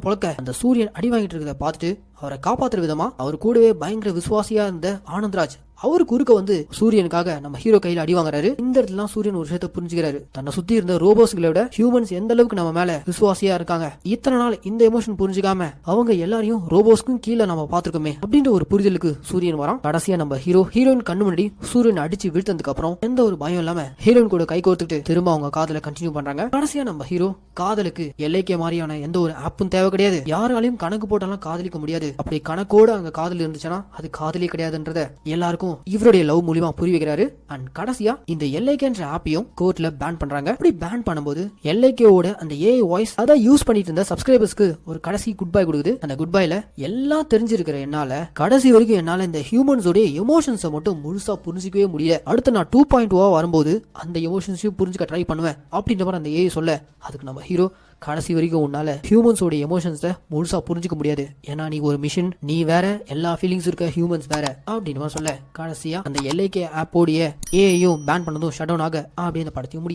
பொழக்க அந்த சூரியன் அடி வாங்கிட்டு இருக்கிறத பார்த்துட்டு அவரை காப்பாத்துற விதமா அவர் கூடவே பயங்கர விசுவாசியா இருந்த ஆனந்த்ராஜ் அவரு குறுக்க வந்து சூரியனுக்காக நம்ம ஹீரோ கையில அடி வாங்குறாரு. இந்த இடத்துல சூரியன் ஒரு விஷயத்தை புரிஞ்சுக்கிறாரு, தன்னை சுத்தி இருந்த ரோபோஸ்களை விட ஹியூமன்ஸ் எந்த அளவுக்கு நம்ம மேல விசுவாசியா இருக்காங்க, இத்தனை நாள் இந்த எமோஷன் புரிஞ்சுக்காம அவங்க எல்லாரையும் ரோபோஸ்க்கும் கீழே நம்ம பாத்துருக்கோமே அப்படின்ற ஒரு புரிதலுக்கு சூரியன் வரான். கடைசியா நம்ம ஹீரோயின் கண்ணு முன்னாடி சூரியன் அடிச்சு வீழ்த்ததுக்கு அப்புறம் எந்த ஒரு பயம் இல்லாம ஹீரோயின் கூட கை கோர்த்துட்டு திரும்ப அவங்க காதல கண்டினியூ பண்றாங்க. கடைசியா நம்ம ஹீரோ காதலுக்கு எல்லைக்கே மாதிரியான எந்த ஒரு ஆப்பும் தேவை கிடையாது, யாராலையும் கணக்கு போட்டாலும் காதலிக்க முடியாது, கிடையாது, அப்படி கணக்கோட அங்க காதல் இருந்துச்சுன்னா அது காதலே கிடையாதுன்றத எல்லாருக்கும் இவருடைய லவ் மூலியமா புரிய வைக்கிறாரு. அண்ட் கடைசியா இந்த எல்ஐகேன்ற ஆப்பையும் கோர்ட்ல பேன் பண்றாங்க. அப்படி பேன் பண்ணும்போது எல்ஐகேவோட அந்த ஏஐ வாய்ஸ் அதை யூஸ் பண்ணிட்டு இருந்த சப்ஸ்கிரைபர்ஸ்க்கு ஒரு கடைசி குட் பை கொடுக்குது. அந்த குட் பைல எல்லாம் தெரிஞ்சிருக்கிற என்னால கடைசி வரைக்கும் என்னால இந்த ஹியூமன்ஸோட எமோஷன்ஸை மட்டும் முழுசா புரிஞ்சிக்கவே முடியல. அடுத்து நான் 2.0 வரும்போது அந்த எமோஷன்ஸையும் புரிஞ்சுக்க ட்ரை பண்ணுவேன் அப்படின்ற மாதிரி அந்த ஏஐ சொல்ல, அதுக்கு நம்ம ஹீரோ கடைசி வரைக்கும் உன்னால ஹியூமன்ஸோட எமோஷன்ஸை முழுசா புரிஞ்சுக்க முடியாது, ஏன்னா நீ ஒரு மிஷின், நீ வேற, எல்லா ஃபீலிங்ஸ் இருக்க ஹியூமன்ஸ் வேற அப்படின்னு சொல்ல கடைசியா அந்த எல்ஐகே ஆப்போடைய ஏஐயும் பேன் பண்ணதும் ஷட் டவுன் ஆக அப்படி அந்த படத்தையும் முடியும்.